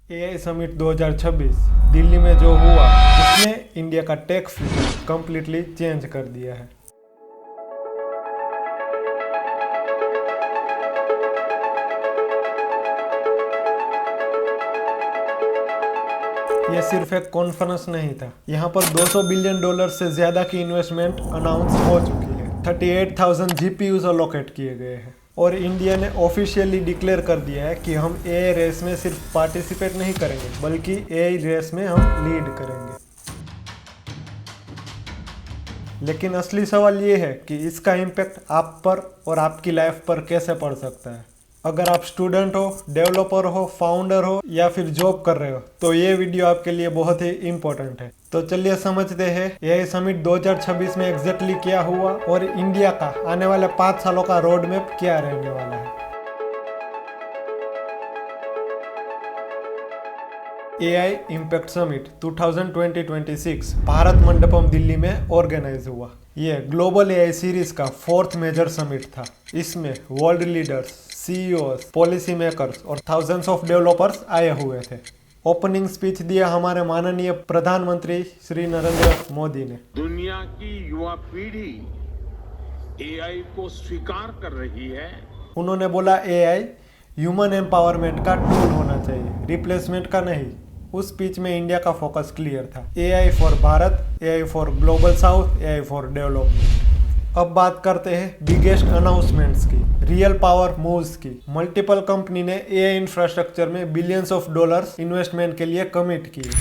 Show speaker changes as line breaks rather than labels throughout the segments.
AI summit 2026 Delhi में जो हुआ उसने इंडिया का टेक फ्यूचर कम्प्लीटली चेंज कर दिया है। यह सिर्फ एक कॉन्फ्रेंस नहीं था, यहाँ पर $200 बिलियन से ज्यादा की इन्वेस्टमेंट अनाउंस हो चुकी है। 38,000 जीपीयूज अलोकेट किए गए हैं और इंडिया ने ऑफिशियली डिक्लेयर कर दिया है कि हम एआई रेस में सिर्फ पार्टिसिपेट नहीं करेंगे बल्कि एआई रेस में हम लीड करेंगे। लेकिन असली सवाल ये है कि इसका इम्पैक्ट आप पर और आपकी लाइफ पर कैसे पड़ सकता है। अगर आप स्टूडेंट हो, डेवलपर हो, फाउंडर हो या फिर जॉब कर रहे हो तो ये वीडियो आपके लिए बहुत ही इम्पोर्टेंट है। तो चलिए समझते हैं एआई समिट 2026 में एग्जैक्टली क्या हुआ और इंडिया का आने वाले 5 सालों का रोड मैप क्या रहने वाला है। AI impact summit 2026 Bharat Mandapam Delhi में ऑर्गेनाइज हुआ। ये ग्लोबल एआई सीरीज का 4th मेजर समिट था। इसमें world leaders, CEOs, policy makers और थाउजेंड्स ऑफ डेवलपर्स आए हुए थे। ओपनिंग स्पीच दिया हमारे माननीय प्रधानमंत्री श्री नरेंद्र मोदी ने।
दुनिया की युवा पीढ़ी एआई को स्वीकार कर रही है।
उन्होंने बोला एआई ह्यूमन एम्पावरमेंट का टूल होना चाहिए, रिप्लेसमेंट का नहीं। उस स्पीच में इंडिया का फोकस क्लियर था, AI for Bharat, AI for global south, AI for development. अब बात करते हैं बिगेस्ट अनाउंसमेंट्स की, रियल पावर मूव्स की। मल्टीपल कंपनी ने एआई इंफ्रास्ट्रक्चर में बिलियंस ऑफ डॉलर्स इन्वेस्टमेंट के लिए कमिट किए।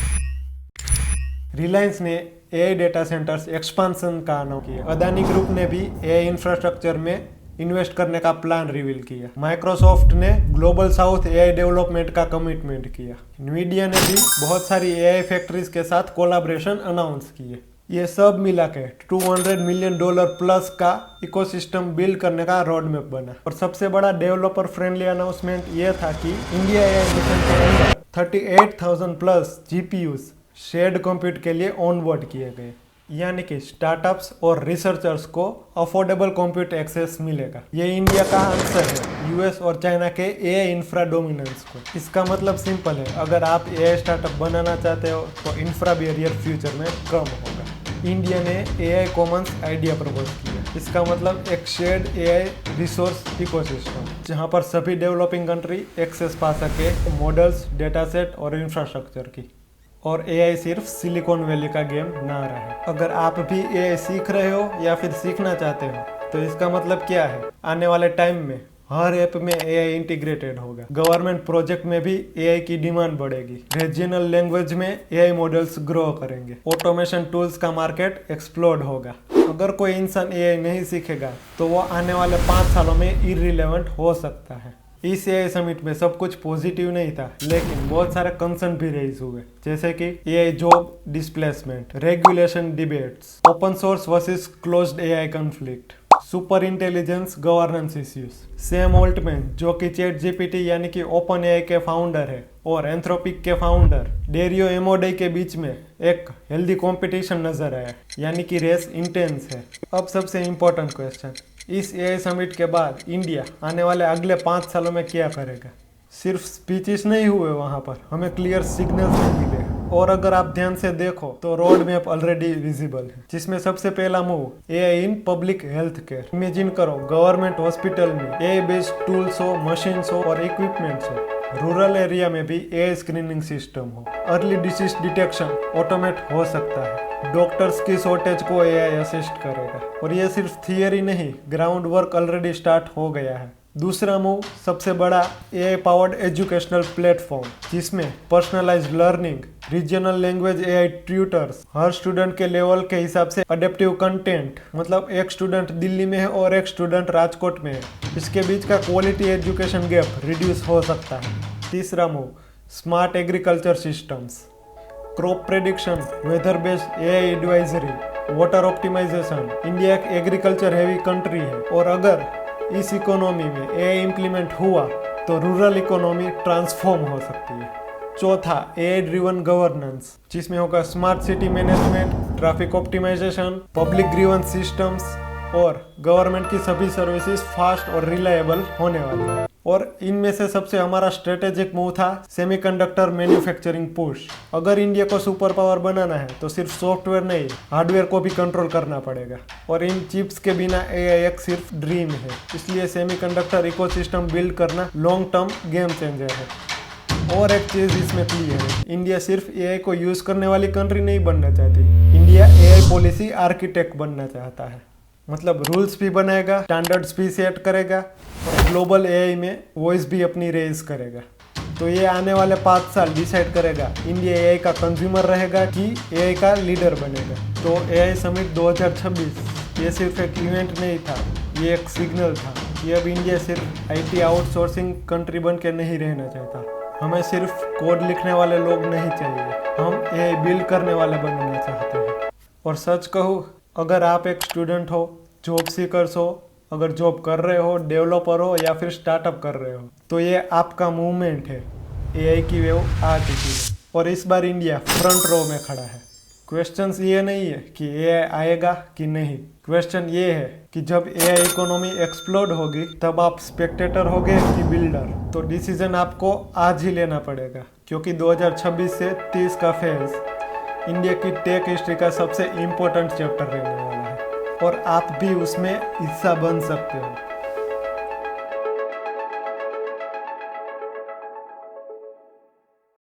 रिलायंस ने एआई डेटा सेंटर्स एक्सपांशन का अनाउंस किया। अदानी ग्रुप ने भी एआई इंफ्रास्ट्रक्चर में इन्वेस्ट करने का प्लान रिवील किया। माइक्रोसॉफ्ट ने ग्लोबल साउथ एआई डेवलपमेंट का कमिटमेंट किया। न्वीडिया ने भी बहुत सारी एआई फैक्ट्रीज के साथ कोलैबोरेशन अनाउंस किए। ये सब मिला के $200 मिलियन प्लस का इकोसिस्टम बिल्ड करने का रोड मैप बना। और सबसे बड़ा डेवलपर फ्रेंडली अनाउंसमेंट ये था कि इंडिया एआई मिशन के अंदर 38,000 प्लस जीपीयूज शेयर्ड कंप्यूट के लिए ऑनबोर्ड किए गए, यानी कि स्टार्टअप्स और रिसर्चर्स को अफोर्डेबल कंप्यूट एक्सेस मिलेगा। ये इंडिया का आंसर है यूएस और चाइना के एआई इंफ्रा डोमिनेंस को। इसका मतलब सिंपल है, अगर आप एआई स्टार्टअप बनाना चाहते हो तो इंफ्रा बैरियर फ्यूचर में कम होगा। इंडिया ने एआई कॉमन्स आइडिया प्रपोज किया। इसका मतलब एक शेयर्ड एआई रिसोर्स इकोसिस्टम जहां पर सभी डेवलपिंग कंट्री एक्सेस पा सके मॉडल्स, डेटा सेट और इंफ्रास्ट्रक्चर की। और एआई सिर्फ सिलिकॉन वैली का गेम ना रहे। अगर आप भी एआई सीख रहे हो या फिर सीखना चाहते हो तो इसका मतलब क्या है, आने वाले टाइम में हर ऐप में एआई इंटीग्रेटेड होगा। गवर्नमेंट प्रोजेक्ट में भी एआई की डिमांड बढ़ेगी। रीजनल लैंग्वेज में एआई मॉडल्स ग्रो करेंगे। ऑटोमेशन टूल्स का मार्केट एक्सप्लोड होगा। अगर कोई इंसान एआई नहीं सीखेगा तो वो आने वाले 5 सालों में इररिलेवेंट हो सकता है। इस एआई समिट में सब कुछ पॉजिटिव नहीं था, लेकिन बहुत सारे कंसर्न भी रेज हुए, जैसे कि AI job displacement, regulation debates, open source versus closed AI conflict, super intelligence governance issues. Sam Altman जो कि चैट जीपीटी यानी कि ओपन एआई के फाउंडर है और एंथ्रोपिक के फाउंडर डेरियो एमोडी के बीच में एक हेल्दी कंपटीशन नजर आया, यानी कि रेस इंटेंस है। अब सबसे इम्पोर्टेंट क्वेश्चन, इस एआई समिट के बाद इंडिया आने वाले अगले 5 सालों में क्या करेगा। सिर्फ स्पीचेस नहीं हुए वहां पर, हमें क्लियर सिग्नल्स भी मिले। और अगर आप ध्यान से देखो तो रोड मैप ऑलरेडी विजिबल है, जिसमें सबसे पहला move AI in public health care. Imagine करो गवर्नमेंट हॉस्पिटल में एआई बेस्ड टूल्स हो, मशीन्स हो और इक्विपमेंट्स हो। रूरल एरिया में भी एआई स्क्रीनिंग सिस्टम हो। अर्ली डिसीज डिटेक्शन ऑटोमेट हो सकता है। डॉक्टर्स की शॉर्टेज को एआई असिस्ट करेगा। और ये सिर्फ थियरी नहीं, ग्राउंड वर्क ऑलरेडी स्टार्ट हो गया है। दूसरा मूव सबसे बड़ा एआई पावर्ड एजुकेशनल प्लेटफॉर्म, जिसमें personalised learning, regional language AI tutors, हर स्टूडेंट के लेवल के हिसाब से अडेप्टिव कंटेंट, मतलब एक स्टूडेंट दिल्ली में है और एक स्टूडेंट राजकोट में है, इसके बीच का क्वालिटी एजुकेशन गैप रिड्यूस हो सकता है। तीसरा move smart agriculture systems, crop prediction, weather based AI advisory, water optimisation. India एक एग्रीकल्चर हैवी कंट्री है और अगर इस इकोनॉमी में एआई इम्प्लीमेंट हुआ तो रूरल इकोनॉमी ट्रांसफॉर्म हो सकती है। चौथा एआई ड्रिवन गवर्नेंस, जिसमें होगा smart city management, traffic optimisation, public grievance systems और गवर्नमेंट की सभी सर्विसेज फास्ट और रिलायबल होने वाली है। और इनमें से सबसे हमारा स्ट्रेटेजिक मूव था सेमीकंडक्टर मैन्युफैक्चरिंग पुश। अगर इंडिया को सुपर पावर बनाना है तो सिर्फ सॉफ्टवेयर नहीं, हार्डवेयर को भी कंट्रोल करना पड़ेगा। और इन चिप्स के बिना एआई एक सिर्फ ड्रीम है। इसलिए सेमीकंडक्टर इकोसिस्टम बिल्ड करना लॉन्ग टर्म गेम चेंजर है। और एक चीज इसमें क्लियर है, इंडिया सिर्फ एआई को यूज करने वाली कंट्री नहीं बनना चाहती, इंडिया एआई पॉलिसी आर्किटेक्ट बनना चाहता है। मतलब रूल्स भी बनाएगा, स्टैंडर्ड्स भी सेट करेगा और ग्लोबल एआई में वॉइस भी अपनी रेज करेगा। तो ये आने वाले 5 साल डिसाइड करेगा इंडिया एआई का कंज्यूमर रहेगा कि एआई का लीडर बनेगा। तो एआई समिट 2026 ये सिर्फ एक इवेंट नहीं था, ये एक सिग्नल था। ये अब इंडिया सिर्फ आईटी आउटसोर्सिंग कंट्री बन के नहीं रहना चाहता। हमें सिर्फ कोड लिखने वाले लोग नहीं चाहिए, हम एआई बिल्ड करने वाले बनना चाहते हैं। और सच कहूँ, अगर आप एक स्टूडेंट हो, जॉब सीकर्स हो, अगर जॉब कर रहे हो, डेवलपर हो या फिर स्टार्टअप कर रहे हो, तो ये आपका मूवमेंट है। एआई की वेव आ चुकी है और इस बार इंडिया फ्रंट रो में खड़ा है। क्वेश्चंस ये नहीं है कि एआई आएगा कि नहीं, क्वेश्चन ये है कि जब एआई इकोनॉमी एक्सप्लोड होगी तब आप स्पेक्टेटर होगे कि बिल्डर। तो डिसीजन आपको आज ही लेना पड़ेगा, क्योंकि 2026 से 30 का फेज इंडिया की टेक हिस्ट्री का सबसे इम्पोर्टेंट चैप्टर रहने वाला है और आप भी उसमें हिस्सा बन सकते हो।